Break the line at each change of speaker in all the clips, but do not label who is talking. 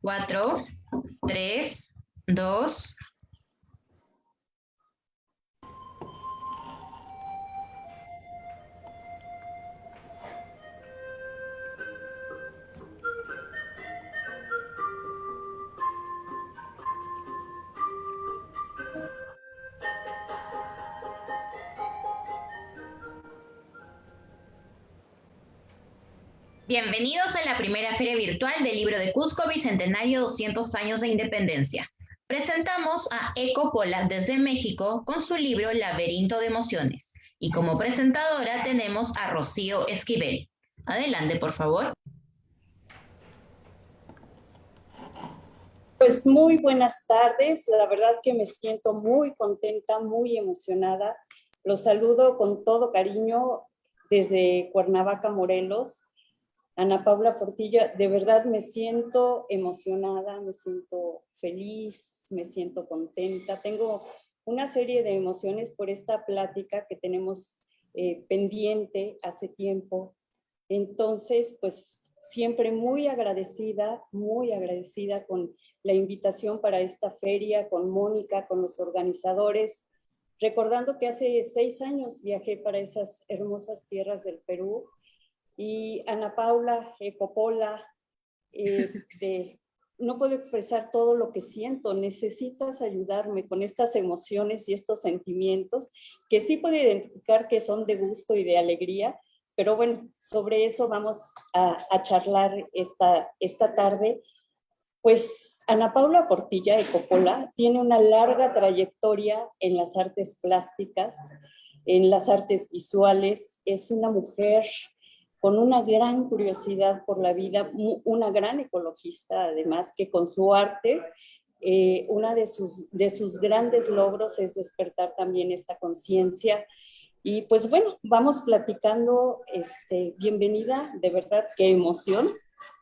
4, 3, 2. Bienvenidos a la primera Feria Virtual del Libro de Cusco Bicentenario 200 años de Independencia. Presentamos a Eco Pola desde México con su libro Laberinto de Emociones. Y como presentadora tenemos a Rocío Esquivel. Adelante, por favor.
Pues muy buenas tardes. La verdad que me siento muy contenta, muy emocionada. Los saludo con todo cariño desde Cuernavaca, Morelos. Ana Paula Portilla, de verdad me siento emocionada, me siento feliz, me siento contenta. Tengo una serie de emociones por esta plática que tenemos pendiente hace tiempo. Entonces, pues siempre muy agradecida con la invitación para esta feria, con Mónica, con los organizadores. Recordando que hace 6 años viajé para esas hermosas tierras del Perú. Y Ana Paula, Ecopola, no puedo expresar todo lo que siento, necesitas ayudarme con estas emociones y estos sentimientos, que sí puedo identificar que son de gusto y de alegría, pero bueno, sobre eso vamos a charlar esta tarde. Pues Ana Paula Portilla Ecopola tiene una larga trayectoria en las artes plásticas, en las artes visuales, es una mujer con una gran curiosidad por la vida, una gran ecologista, además, que con su arte, una de sus grandes logros es despertar también esta conciencia. Y pues bueno, vamos platicando, bienvenida, de verdad, qué emoción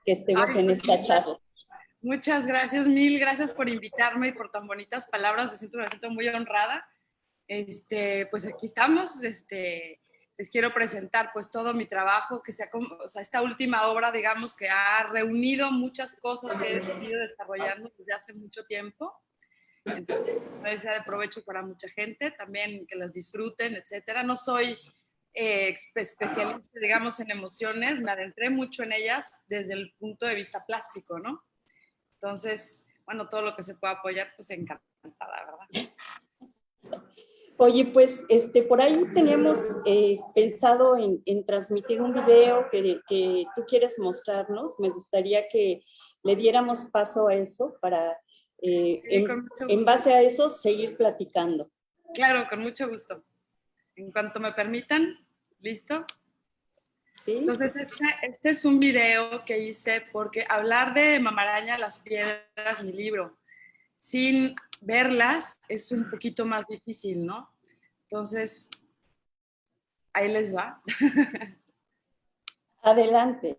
que estemos en esta charla.
Muchas gracias, mil gracias por invitarme y por tan bonitas palabras, me siento muy honrada. Pues aquí estamos, les quiero presentar pues todo mi trabajo, que esta última obra, digamos, que ha reunido muchas cosas que he venido desarrollando desde hace mucho tiempo. Entonces, puede ser de provecho para mucha gente, también que las disfruten, etcétera. No soy especialista, digamos, en emociones, me adentré mucho en ellas desde el punto de vista plástico, ¿no? Entonces, bueno, todo lo que se pueda apoyar, pues encantada, ¿verdad?
Oye, pues por ahí teníamos pensado en transmitir un video que tú quieres mostrarnos. Me gustaría que le diéramos paso a eso para,
Sí,
en base a eso, seguir platicando.
Claro, con mucho gusto. En cuanto me permitan, ¿listo?
¿Sí?
Entonces, este es un video que hice porque hablar de Mamaraña las Piedras, mi libro, sin verlas es un poquito más difícil, ¿no? Entonces, ahí les va.
Adelante.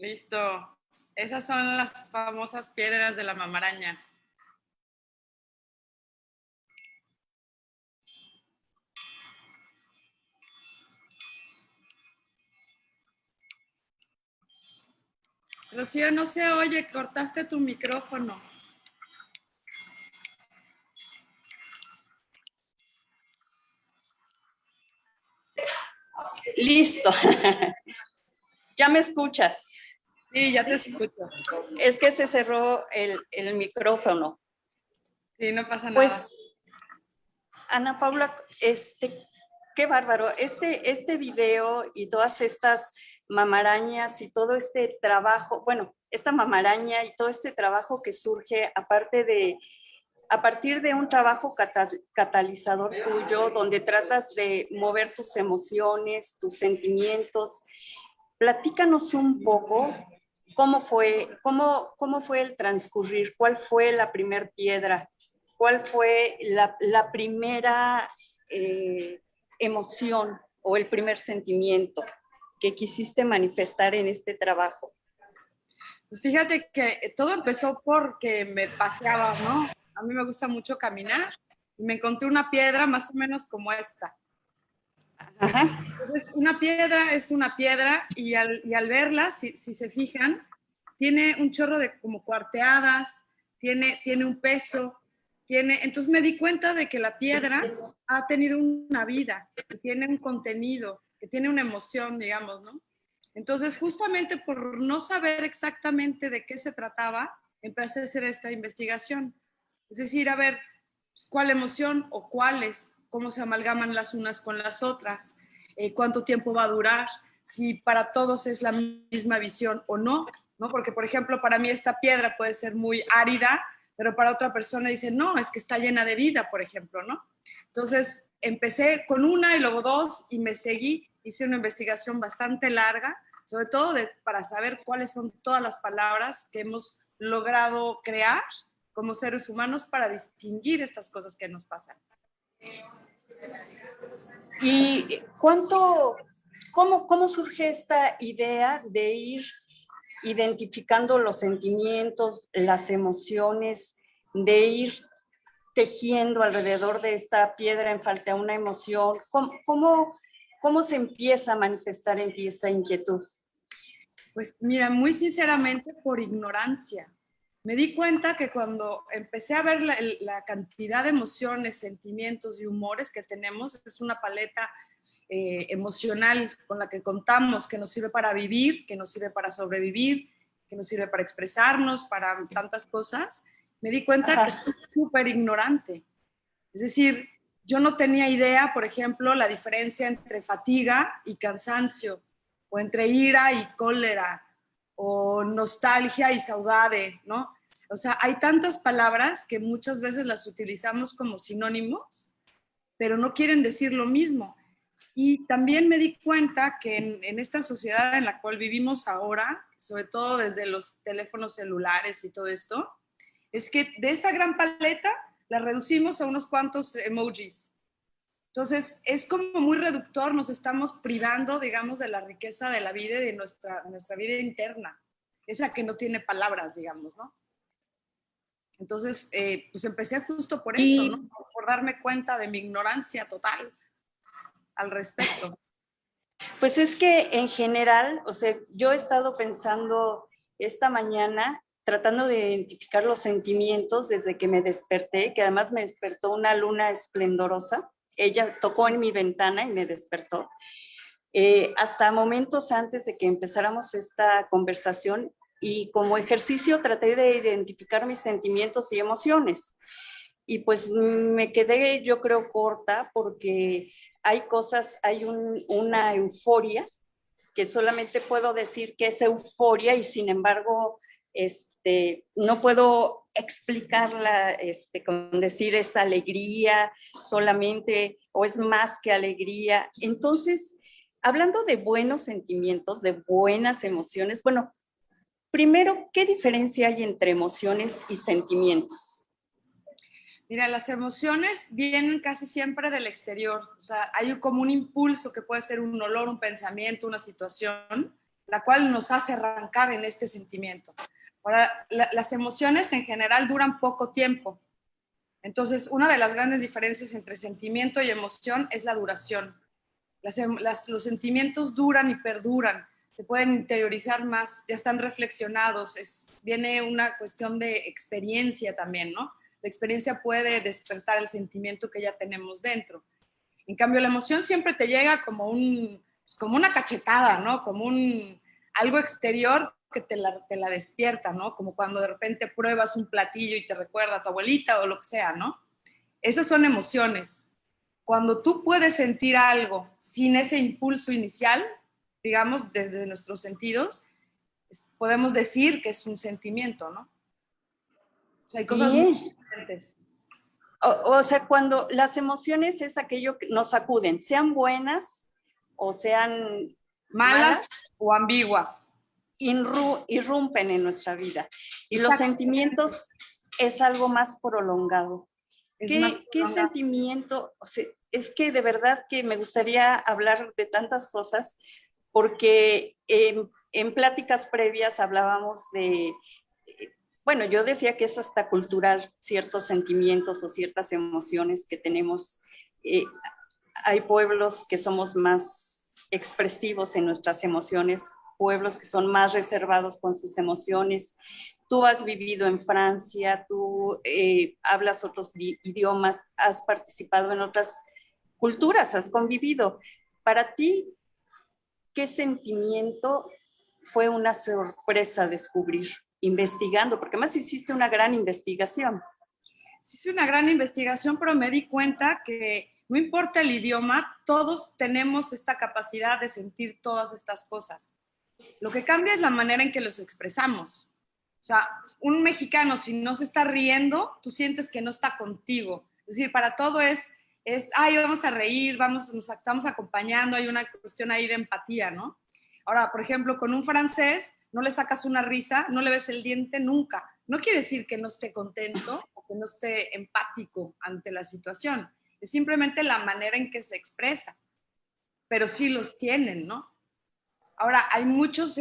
Listo. Esas son las famosas piedras de la mamaraña. Rocío, no se oye, cortaste tu micrófono.
Listo. ¿Ya me escuchas?
Sí, ya te escucho.
Es que se cerró el micrófono.
Sí, no pasa nada.
Pues, Ana Paula, qué bárbaro. Este video y todas estas mamarañas y todo este trabajo, bueno, esta mamaraña y todo este trabajo que surge a partir de un trabajo catalizador tuyo, donde tratas de mover tus emociones, tus sentimientos. Platícanos un poco cómo fue el transcurrir, cuál fue la primer piedra, cuál fue la primera emoción o el primer sentimiento que quisiste manifestar en este trabajo.
Pues fíjate que todo empezó porque me paseaba, ¿no? A mí me gusta mucho caminar y me encontré una piedra más o menos como esta.
Ajá.
Entonces, una piedra es una piedra y al verla, si se fijan, tiene un chorro de como cuarteadas, tiene un peso, entonces me di cuenta de que la piedra ha tenido una vida, que tiene un contenido, que tiene una emoción, digamos, ¿no? Entonces, justamente por no saber exactamente de qué se trataba, empecé a hacer esta investigación. Es decir, a ver, pues, ¿cuál emoción o cuáles? ¿Cómo se amalgaman las unas con las otras? ¿Cuánto tiempo va a durar? Si para todos es la misma visión o no, ¿no? Porque, por ejemplo, para mí esta piedra puede ser muy árida, pero para otra persona dice, no, es que está llena de vida, por ejemplo, ¿no? Entonces, empecé con una y luego dos y me seguí, hice una investigación bastante larga, sobre todo para saber cuáles son todas las palabras que hemos logrado crear como seres humanos para distinguir estas cosas que nos pasan.
¿Y cómo surge esta idea de ir identificando los sentimientos, las emociones, de ir tejiendo alrededor de esta piedra en falta una emoción? ¿Cómo se empieza a manifestar en ti esa inquietud?
Pues mira, muy sinceramente por ignorancia. Me di cuenta que cuando empecé a ver la cantidad de emociones, sentimientos y humores que tenemos, es una paleta emocional con la que contamos, que nos sirve para vivir, que nos sirve para sobrevivir, que nos sirve para expresarnos, para tantas cosas, me di cuenta que soy súper ignorante. Es decir, yo no tenía idea, por ejemplo, la diferencia entre fatiga y cansancio, o entre ira y cólera, o nostalgia y saudade, ¿no? O sea, hay tantas palabras que muchas veces las utilizamos como sinónimos, pero no quieren decir lo mismo. Y también me di cuenta que en esta sociedad en la cual vivimos ahora, sobre todo desde los teléfonos celulares y todo esto, es que de esa gran paleta la reducimos a unos cuantos emojis. Entonces, es como muy reductor, nos estamos privando, digamos, de la riqueza de la vida y de nuestra vida interna, esa que no tiene palabras, digamos, ¿no? Entonces, pues empecé justo por eso, ¿no? Por darme cuenta de mi ignorancia total al respecto.
Pues es que en general, o sea, yo he estado pensando esta mañana, tratando de identificar los sentimientos desde que me desperté, que además me despertó una luna esplendorosa. Ella tocó en mi ventana y me despertó. Hasta momentos antes de que empezáramos esta conversación, y como ejercicio traté de identificar mis sentimientos y emociones. Y pues me quedé, yo creo, corta porque hay cosas, una euforia que solamente puedo decir que es euforia y sin embargo no puedo explicarla con decir es alegría solamente o es más que alegría. Entonces, hablando de buenos sentimientos, de buenas emociones, bueno, primero, ¿qué diferencia hay entre emociones y sentimientos?
Mira, las emociones vienen casi siempre del exterior, o sea, hay como un impulso que puede ser un olor, un pensamiento, una situación, la cual nos hace arrancar en este sentimiento. Ahora, las emociones en general duran poco tiempo. Entonces, una de las grandes diferencias entre sentimiento y emoción es la duración. Los sentimientos duran y perduran, se pueden interiorizar más, ya están reflexionados, viene una cuestión de experiencia también, ¿no? La experiencia puede despertar el sentimiento que ya tenemos dentro. En cambio, la emoción siempre te llega como una cachetada, ¿no? Como algo exterior que te la despierta, ¿no? Como cuando de repente pruebas un platillo y te recuerda a tu abuelita o lo que sea, ¿no? Esas son emociones. Cuando tú puedes sentir algo sin ese impulso inicial, digamos, desde nuestros sentidos, podemos decir que es un sentimiento, ¿no? O sea, hay cosas muy diferentes.
O sea, cuando las emociones es aquello que nos sacuden, sean buenas o sean
malas o ambiguas.
Irrumpen en nuestra vida. Y los sentimientos es algo más prolongado. ¿Qué sentimiento? O sea, es que de verdad que me gustaría hablar de tantas cosas, porque en pláticas previas hablábamos de, bueno, yo decía que es hasta cultural, ciertos sentimientos o ciertas emociones que tenemos. Hay pueblos que somos más expresivos en nuestras emociones, pueblos que son más reservados con sus emociones. Tú has vivido en Francia, tú hablas otros idiomas, has participado en otras culturas, has convivido. Para ti, ¿qué sentimiento fue una sorpresa descubrir, investigando? Porque además hiciste una gran investigación.
Hice una gran investigación, pero me di cuenta que no importa el idioma, todos tenemos esta capacidad de sentir todas estas cosas. Lo que cambia es la manera en que los expresamos. O sea, un mexicano, si no se está riendo, tú sientes que no está contigo. Es decir, para todo ay, vamos a reír, nos estamos acompañando, hay una cuestión ahí de empatía, ¿no? Ahora, por ejemplo, con un francés, no le sacas una risa, no le ves el diente nunca. No quiere decir que no esté contento o que no esté empático ante la situación. Es simplemente la manera en que se expresa. Pero sí los tienen, ¿no? Ahora, hay muchos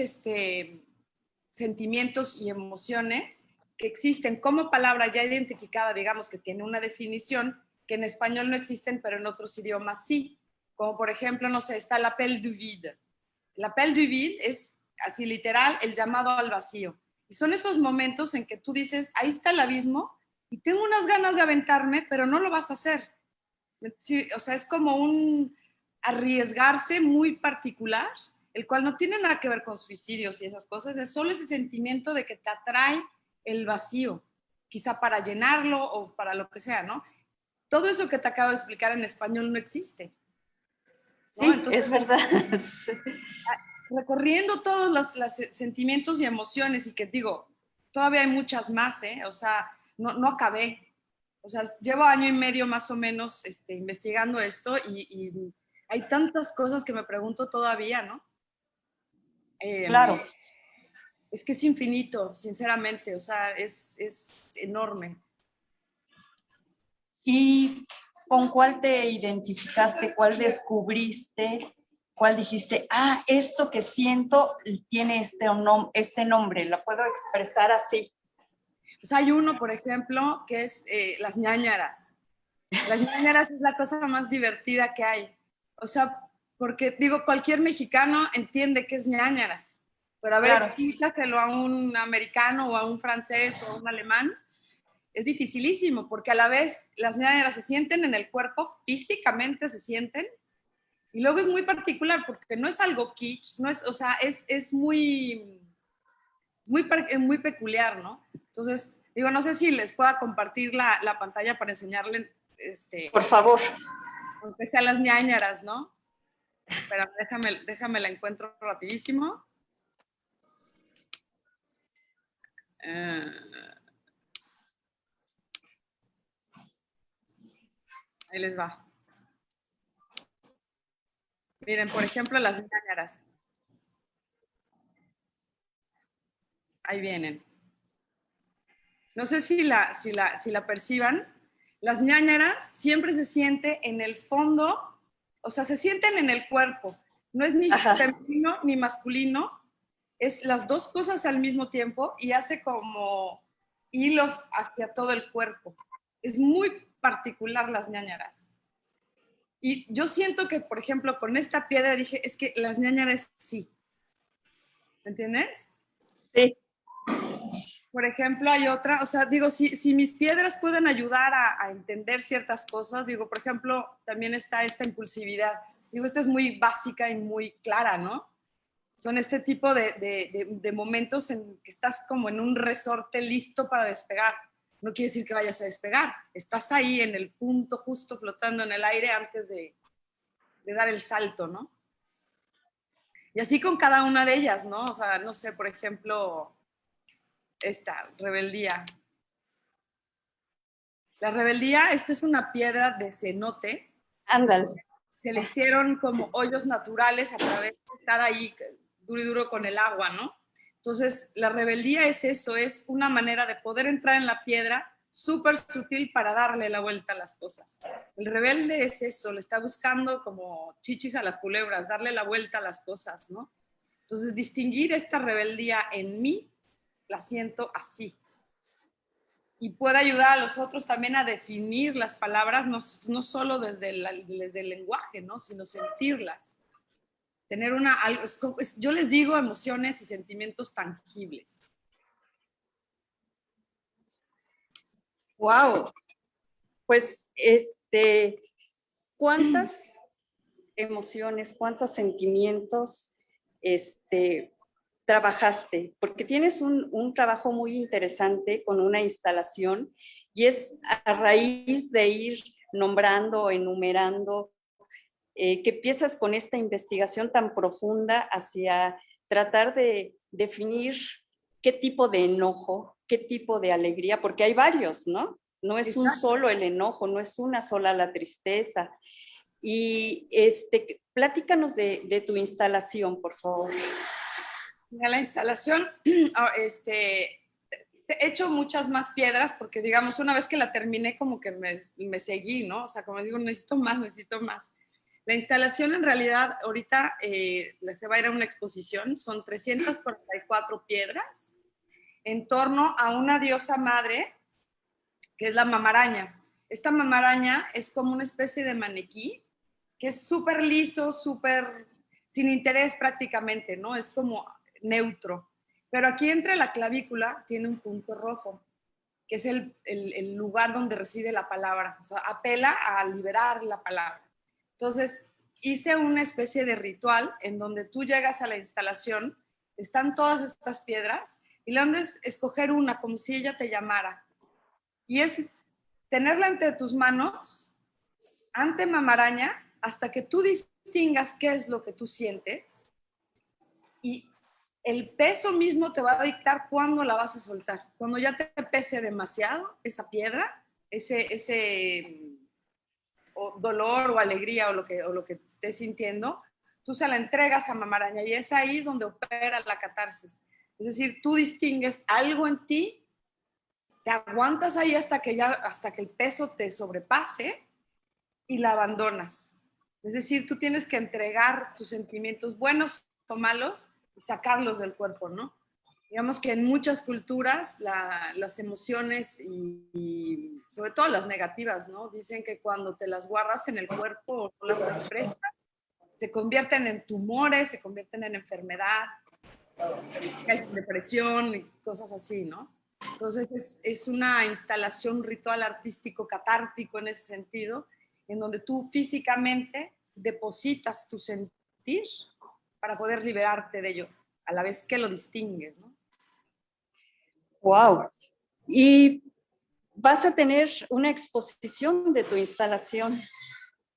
sentimientos y emociones que existen como palabra ya identificada, digamos que tiene una definición, que en español no existen, pero en otros idiomas sí. Como por ejemplo, no sé, está l'appel du vide. L'appel du vide es así literal el llamado al vacío. Y son esos momentos en que tú dices, ahí está el abismo y tengo unas ganas de aventarme, pero no lo vas a hacer. Sí, o sea, es como un arriesgarse muy particular, el cual no tiene nada que ver con suicidios y esas cosas, es solo ese sentimiento de que te atrae el vacío, quizá para llenarlo o para lo que sea, ¿no? Todo eso que te acabo de explicar en español no existe, ¿no?
Sí,
entonces,
es verdad.
Recorriendo todos los sentimientos y emociones, y que digo, todavía hay muchas más, ¿eh? O sea, no acabé. O sea, llevo año y medio más o menos investigando esto y hay tantas cosas que me pregunto todavía, ¿no?
Claro.
Es que es infinito, sinceramente, o sea, es enorme.
¿Y con cuál te identificaste? ¿Cuál descubriste? ¿Cuál dijiste, esto que siento tiene este nombre, lo puedo expresar así?
Pues hay uno, por ejemplo, que es las ñáñaras. Las ñáñaras es la cosa más divertida que hay. O sea, porque digo, cualquier mexicano entiende que es ñáñaras, pero a ver, claro, explícaselo a un americano o a un francés o a un alemán, es dificilísimo, porque a la vez las ñáñaras se sienten en el cuerpo, físicamente se sienten, y luego es muy particular, porque no es algo kitsch, no es, o sea, es muy peculiar, ¿no? Entonces, digo, no sé si les pueda compartir la pantalla para enseñarles,
por favor.
Aunque sea las ñáñaras, ¿no? Pero déjame la encuentro rapidísimo. Ahí les va. Miren, por ejemplo, las ñáñaras. Ahí vienen. No sé si la perciban. Las ñáñaras siempre se siente en el fondo, o sea, se sienten en el cuerpo. No es ni femenino ni masculino, es las dos cosas al mismo tiempo y hace como hilos hacia todo el cuerpo. Es muy particular las ñáñaras. Y yo siento que, por ejemplo, con esta piedra dije, es que las ñáñaras sí. ¿Me entiendes?
Sí.
Por ejemplo, hay otra, o sea, digo, si mis piedras pueden ayudar a entender ciertas cosas, digo, por ejemplo, también está esta impulsividad. Digo, esta es muy básica y muy clara, ¿no? Son este tipo de momentos en que estás como en un resorte listo para despegar. No quiere decir que vayas a despegar. Estás ahí en el punto justo flotando en el aire antes de dar el salto, ¿no? Y así con cada una de ellas, ¿no? O sea, no sé, por ejemplo, esta, rebeldía. La rebeldía, esta es una piedra de cenote.
Ándale.
Se le hicieron como hoyos naturales a través de estar ahí duro y duro con el agua, ¿no? Entonces, la rebeldía es eso, es una manera de poder entrar en la piedra súper sutil para darle la vuelta a las cosas. El rebelde es eso, le está buscando como chichis a las culebras, darle la vuelta a las cosas, ¿no? Entonces, distinguir esta rebeldía en mí, la siento así. Y puede ayudar a los otros también a definir las palabras, no solo desde el lenguaje, ¿no? Sino sentirlas. Tener yo les digo emociones y sentimientos tangibles.
Wow. Pues, ¿cuántas emociones, cuántos sentimientos, trabajaste? Porque tienes un trabajo muy interesante con una instalación y es a raíz de ir nombrando, enumerando, que empiezas con esta investigación tan profunda hacia tratar de definir qué tipo de enojo, qué tipo de alegría, porque hay varios, ¿no? No es un solo el enojo, no es una sola la tristeza. Y platícanos de tu instalación, por favor.
En la instalación, he hecho muchas más piedras porque, digamos, una vez que la terminé, como que me seguí, ¿no? O sea, como digo, necesito más, necesito más. La instalación, en realidad, ahorita se va a ir a una exposición, son 344 piedras en torno a una diosa madre, que es la mamaraña. Esta mamaraña es como una especie de maniquí, que es súper liso, súper sin interés prácticamente, ¿no? Es como neutro. Pero aquí entre la clavícula tiene un punto rojo, que es el lugar donde reside la palabra. O sea, apela a liberar la palabra. Entonces, hice una especie de ritual en donde tú llegas a la instalación, están todas estas piedras, y le andas a escoger una como si ella te llamara. Y es tenerla entre tus manos, ante mamaraña, hasta que tú distingas qué es lo que tú sientes, y el peso mismo te va a dictar cuándo la vas a soltar. Cuando ya te pese demasiado esa piedra, ese dolor o alegría o lo que estés sintiendo, tú se la entregas a mamaraña y es ahí donde opera la catarsis. Es decir, tú distingues algo en ti, te aguantas ahí hasta que el peso te sobrepase y la abandonas. Es decir, tú tienes que entregar tus sentimientos buenos o malos y sacarlos del cuerpo, ¿no? Digamos que en muchas culturas las emociones y sobre todo las negativas, ¿no? Dicen que cuando te las guardas en el cuerpo o no las expresas, se convierten en tumores, se convierten en enfermedad, depresión y cosas así, ¿no? Entonces es una instalación, un ritual artístico catártico en ese sentido, en donde tú físicamente depositas tu sentir para poder liberarte de ello, a la vez que lo distingues, ¿no?
Wow. Y vas a tener una exposición de tu instalación.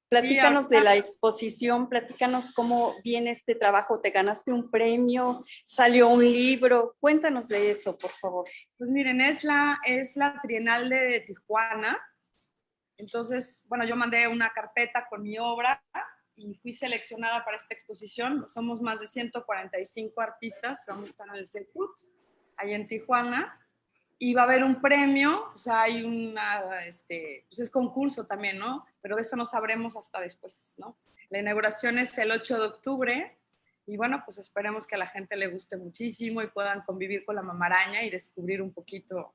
Platícanos de la exposición, platícanos cómo viene este trabajo. ¿Te ganaste un premio? ¿Salió un libro? Cuéntanos de eso, por favor.
Pues miren, es la Trienal de Tijuana. Entonces, bueno, yo mandé una carpeta con mi obra y fui seleccionada para esta exposición. Somos más de 145 artistas, vamos a estar en el CECUT, ahí en Tijuana. Y va a haber un premio, o sea, hay pues es concurso también, ¿no? Pero de eso no sabremos hasta después, ¿no? La inauguración es el 8 de octubre Y bueno, pues esperemos que a la gente le guste muchísimo y puedan convivir con la mamaraña y descubrir un poquito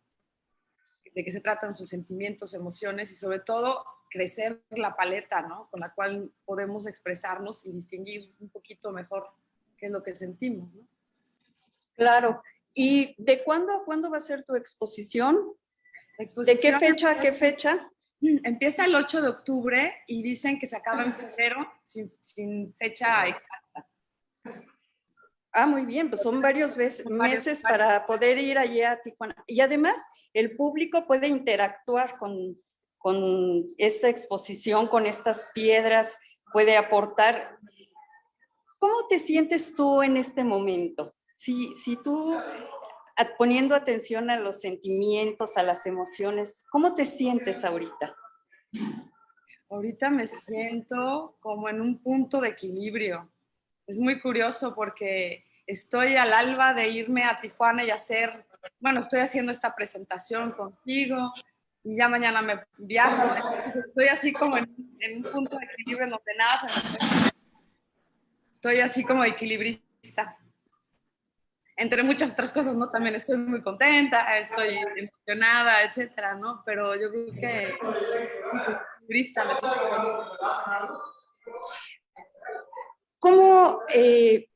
de qué se tratan sus sentimientos, emociones y sobre todo crecer la paleta, ¿no? Con la cual podemos expresarnos y distinguir un poquito mejor qué es lo que sentimos, ¿no?
Claro. ¿Y de cuándo a cuándo va a ser tu exposición?
La exposición
¿De qué fecha a qué fecha?
empieza el 8 de octubre y dicen que se acaba en febrero sin fecha exacta.
Ah, muy bien, pues son varios meses para poder ir allá a Tijuana. Y además, el público puede interactuar con esta exposición, con estas piedras, puede aportar. ¿Cómo te sientes tú en este momento? Si tú, poniendo atención a los sentimientos, a las emociones, ¿cómo te sientes ahorita?
Ahorita me siento como en un punto de equilibrio. Es muy curioso porque estoy al alba de irme a Tijuana y hacer, bueno, estoy haciendo esta presentación contigo y ya mañana me viajo. Entonces estoy así como en un punto de equilibrio en donde nada se me puede. Estoy así como equilibrista. Entre muchas otras cosas, ¿no? También estoy muy contenta, estoy emocionada, etcétera, ¿no? Pero yo creo que equilibrista me siento.
¿Cómo, qué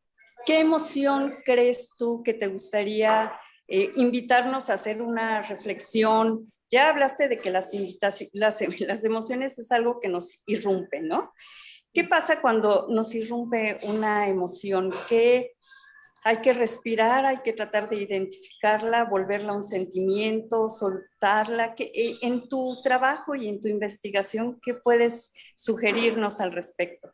emoción crees tú que te gustaría invitarnos a hacer una reflexión? Ya hablaste de que las emociones es algo que nos irrumpe, ¿no? ¿Qué pasa cuando nos irrumpe una emoción? ¿Qué hay que respirar, hay que tratar de identificarla, volverla un sentimiento, soltarla? En tu trabajo y en tu investigación, ¿qué puedes sugerirnos al respecto?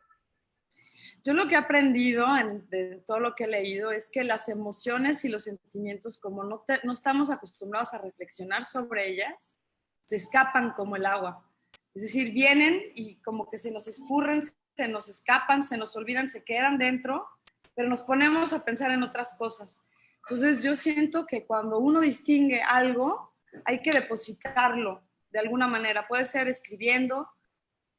Yo lo que he aprendido de todo lo que he leído es que las emociones y los sentimientos, como no estamos acostumbrados a reflexionar sobre ellas, se escapan como el agua. Es decir, vienen y como que se nos escurren, se nos escapan, se nos olvidan, se quedan dentro, pero nos ponemos a pensar en otras cosas. Entonces yo siento que cuando uno distingue algo, hay que depositarlo de alguna manera. Puede ser escribiendo,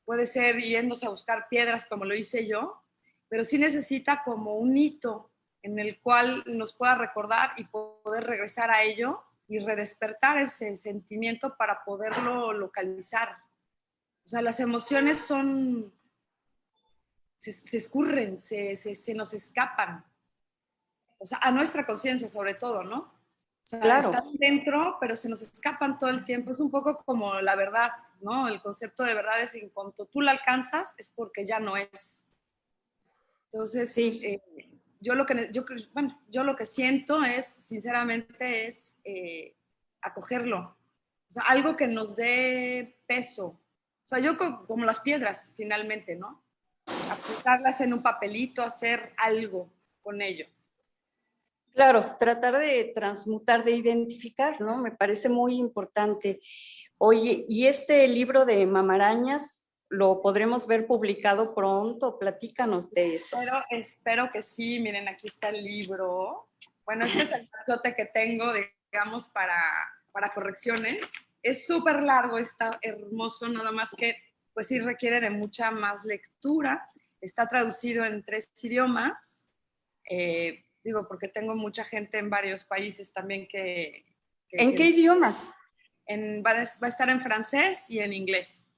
puede ser yéndose a buscar piedras como lo hice yo, pero sí necesita como un hito en el cual nos pueda recordar y poder regresar a ello y redespertar ese sentimiento para poderlo localizar. O sea, las emociones se escurren, se nos escapan. O sea, a nuestra conciencia sobre todo, ¿no? O sea,
claro,
están dentro, pero se nos escapan todo el tiempo. Es un poco como la verdad, ¿no? El concepto de verdad es que en cuanto tú la alcanzas es porque ya no es. Entonces,
sí.
yo lo que siento es, sinceramente, es acogerlo. O sea, algo que nos dé peso. O sea, yo como las piedras, finalmente, ¿no? Aplicarlas en un papelito, hacer algo con ello.
Claro, tratar de transmutar, de identificar, ¿no? Me parece muy importante. Oye, ¿y este libro de Mamarañas lo podremos ver publicado pronto? Platícanos de eso.
Espero que sí. Miren, aquí está el libro. Bueno, este es el cazote que tengo, digamos, para correcciones. Es súper largo, está hermoso, nada más que, pues sí requiere de mucha más lectura. Está traducido en 3 idiomas. Digo, porque tengo mucha gente en varios países también
¿En qué idiomas?
Va a estar en francés y en inglés.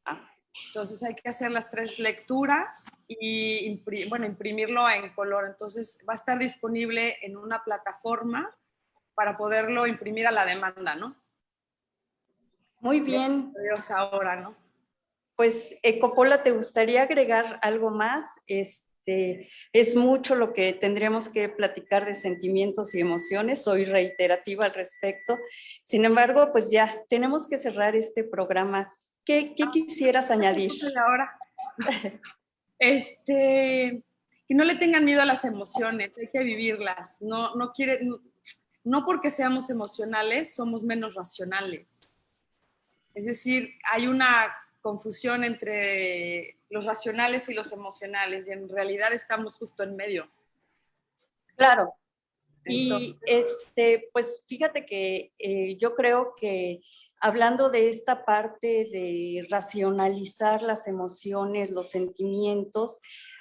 Ah.
Entonces hay que hacer las 3 lecturas y imprimirlo en color. Entonces va a estar disponible en una plataforma para poderlo imprimir a la demanda, ¿no?
Muy bien.
Dios ahora, ¿no?
Pues, Coppola, ¿te gustaría agregar algo más? Es mucho lo que tendríamos que platicar de sentimientos y emociones. Soy reiterativa al respecto. Sin embargo, pues ya tenemos que cerrar este programa. ¿Qué quisieras añadir?
Ahora, que no le tengan miedo a las emociones, hay que vivirlas. No porque seamos emocionales somos menos racionales. Es decir, hay una confusión entre los racionales y los emocionales y en realidad estamos justo en medio.
Claro. Entonces, y pues fíjate que yo creo que hablando de esta parte de racionalizar las emociones, los sentimientos,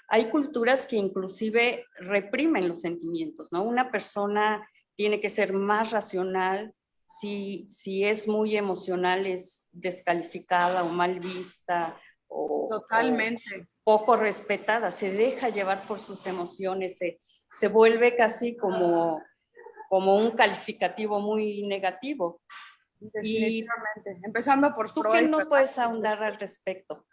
Hay culturas que inclusive reprimen los sentimientos, ¿no? Una persona tiene que ser más racional, si es muy emocional es descalificada o mal vista
Totalmente.
o poco respetada, se deja llevar por sus emociones, se vuelve casi como un calificativo muy negativo.
Definitivamente. Empezando por
¿Tú
Freud.
qué nos
¿verdad?
puedes ahondar al respecto?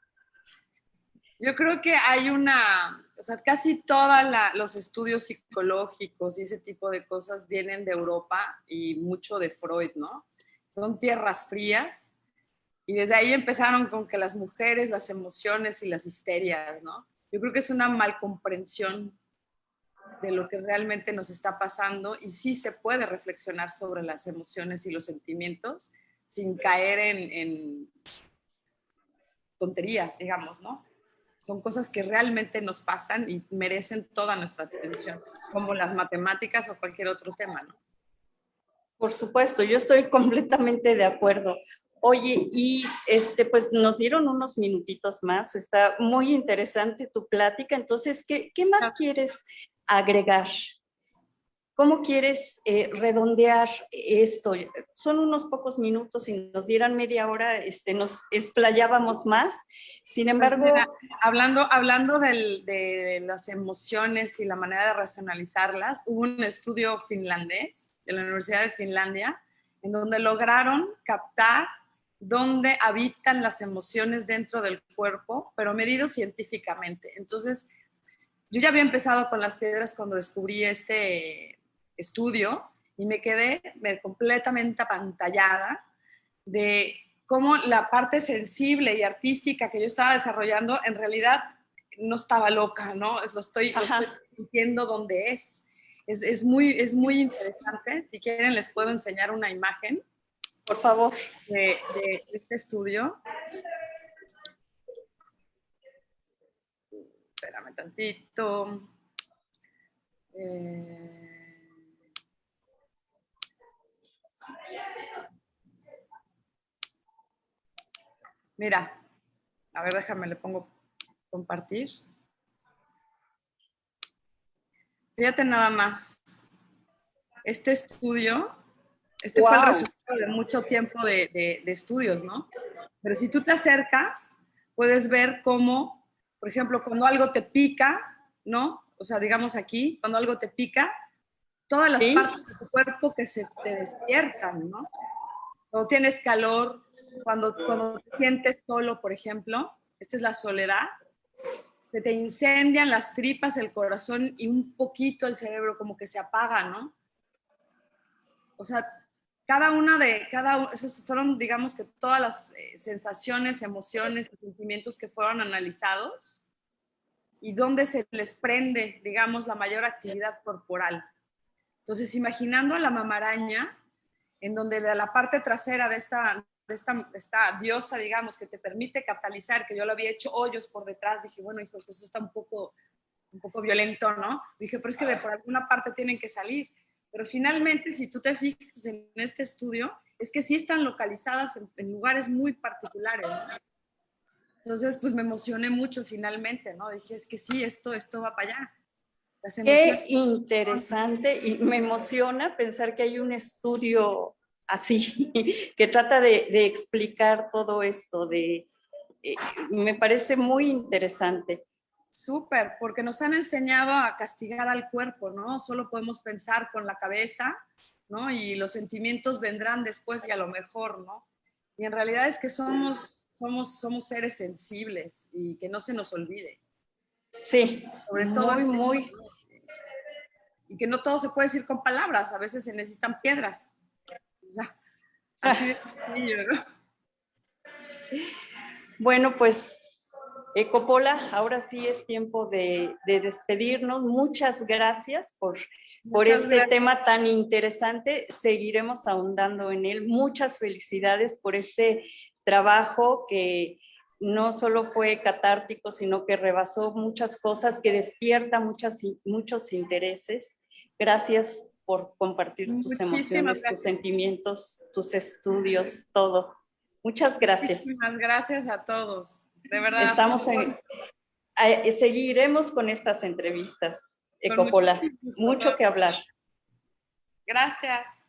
Yo creo que hay o sea, casi todos los estudios psicológicos y ese tipo de cosas vienen de Europa y mucho de Freud, ¿no? Son tierras frías y desde ahí empezaron con que las mujeres, las emociones y las histerias, ¿no? Yo creo que es una malcomprensión de lo que realmente nos está pasando y sí se puede reflexionar sobre las emociones y los sentimientos sin caer en tonterías, digamos, ¿no? Son cosas que realmente nos pasan y merecen toda nuestra atención, como las matemáticas o cualquier otro tema, ¿no?
Por supuesto, yo estoy completamente de acuerdo. Oye, y pues nos dieron unos minutitos más, está muy interesante tu plática, entonces, ¿qué más quieres agregar? ¿Cómo quieres redondear esto? Son unos pocos minutos, si nos dieran media hora, nos explayábamos más. Sin embargo...
Pues mira, hablando de las emociones y la manera de racionalizarlas, hubo un estudio finlandés de la Universidad de Finlandia en donde lograron captar dónde habitan las emociones dentro del cuerpo, pero medido científicamente. Entonces, yo ya había empezado con las piedras cuando descubrí este estudio y me quedé completamente apantallada de cómo la parte sensible y artística que yo estaba desarrollando en realidad no estaba loca, ¿no? Lo estoy sintiendo donde es. Es muy interesante. Si quieren les puedo enseñar una imagen.
Por favor.
De este estudio. Espérame tantito. Mira, a ver, déjame, le pongo compartir. Fíjate nada más. Este estudio, fue el resultado de mucho tiempo de estudios, ¿no? Pero si tú te acercas, puedes ver cómo, por ejemplo, cuando algo te pica, ¿no? O sea, digamos aquí, cuando algo te pica, todas las partes de tu cuerpo que se te despiertan, ¿no? Cuando tienes calor, cuando te sientes solo, por ejemplo, esta es la soledad, se te incendian las tripas, el corazón y un poquito el cerebro como que se apaga, ¿no? O sea, esos fueron, digamos que todas las sensaciones, emociones y sentimientos que fueron analizados y donde se les prende, digamos, la mayor actividad corporal. Entonces, imaginando a la mamaraña, en donde de la parte trasera de esta diosa, digamos, que te permite catalizar, que yo lo había hecho hoyos por detrás, dije, bueno, hijos, pues esto está un poco violento, ¿no? Dije, pero es que por alguna parte tienen que salir. Pero finalmente, si tú te fijas en este estudio, es que sí están localizadas en lugares muy particulares, ¿no? Entonces, pues me emocioné mucho finalmente, ¿no? Dije, es que sí, esto va para allá.
Qué interesante y me emociona pensar que hay un estudio así que trata de explicar todo esto. Me parece muy interesante.
Súper, porque nos han enseñado a castigar al cuerpo, ¿no? Solo podemos pensar con la cabeza, ¿no? Y los sentimientos vendrán después y a lo mejor, ¿no? Y en realidad es que somos seres sensibles y que no se nos olvide.
Sí, sobre todo muy.
Y que no todo se puede decir con palabras, a veces se necesitan piedras. O sea, así de sencillo, ¿no?
Bueno, pues Coppola, ahora sí es tiempo de despedirnos. Muchas gracias por este tema tan interesante. Seguiremos ahondando en él. Muchas felicidades por este trabajo que no solo fue catártico, sino que rebasó muchas cosas, que despierta muchos intereses. Gracias por compartir tus emociones, tus sentimientos, tus estudios, todo. Muchas gracias.
Muchísimas gracias a todos. De verdad.
Estamos seguiremos con estas entrevistas,
Con
Ecopola.
muchísimo gusto.
Mucho que hablar.
Gracias.